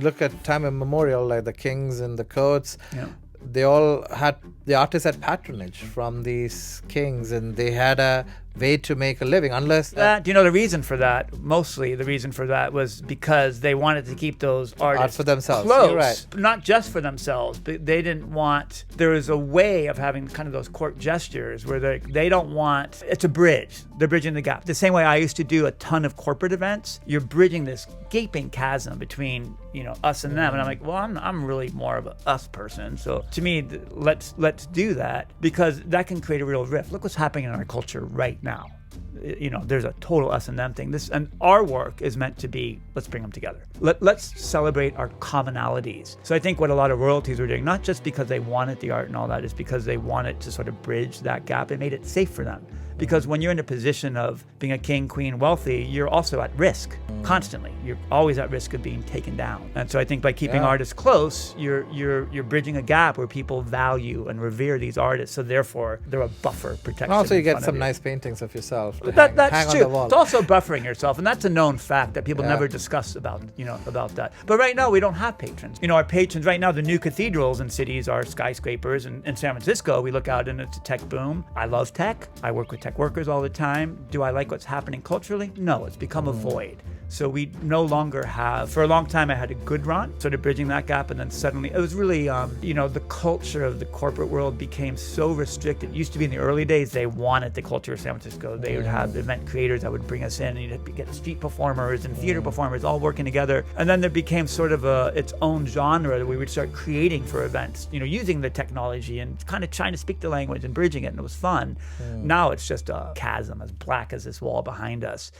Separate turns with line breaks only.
Look at time immemorial, like the kings and the courts.
Yeah.
The artists had patronage from these kings, and they had a way to make a living, unless...
Do you know the reason for that? Mostly the reason for that was because they wanted to keep those artists
art for themselves.
close.
You're right.
Not just for themselves, but they didn't want... There was a way of having kind of those court gestures where they don't want... It's a bridge. They're bridging the gap. The same way I used to do a ton of corporate events, you're bridging this gaping chasm between, us and them. And I'm like, well, I'm really more of a us person. So to me, let's do that, because that can create a real rift. Look what's happening in our culture right now. There's a total us and them thing. And our work is meant to be, let's bring them together. Let's celebrate our commonalities. So I think what a lot of royalties were doing, not just because they wanted the art and all that, is because they wanted to sort of bridge that gap. It made it safe for them. Because when you're in a position of being a king, queen, wealthy, you're also at risk constantly. You're always at risk of being taken down. And so I think by keeping artists close, you're bridging a gap where people value and revere these artists. So therefore, they're a buffer protection.
And also, you get some nice paintings of yourself.
That's
hang
true.
on the wall.
It's also buffering yourself, and that's a known fact that people never discuss about that. But right now, we don't have patrons. Our patrons right now, the new cathedrals in cities are skyscrapers. And in San Francisco, we look out and it's a tech boom. I love tech. I work with tech workers all the time. Do I like what's happening culturally? No, it's become a void. So we no longer have, for a long time I had a good run, sort of bridging that gap, and then suddenly, it was really, the culture of the corporate world became so restricted. It used to be in the early days, they wanted the culture of San Francisco. They would have event creators that would bring us in, and you'd get street performers and theater performers all working together. And then there became sort of its own genre that we would start creating for events, using the technology and kind of trying to speak the language and bridging it, and it was fun. Now it's just a chasm as black as this wall behind us.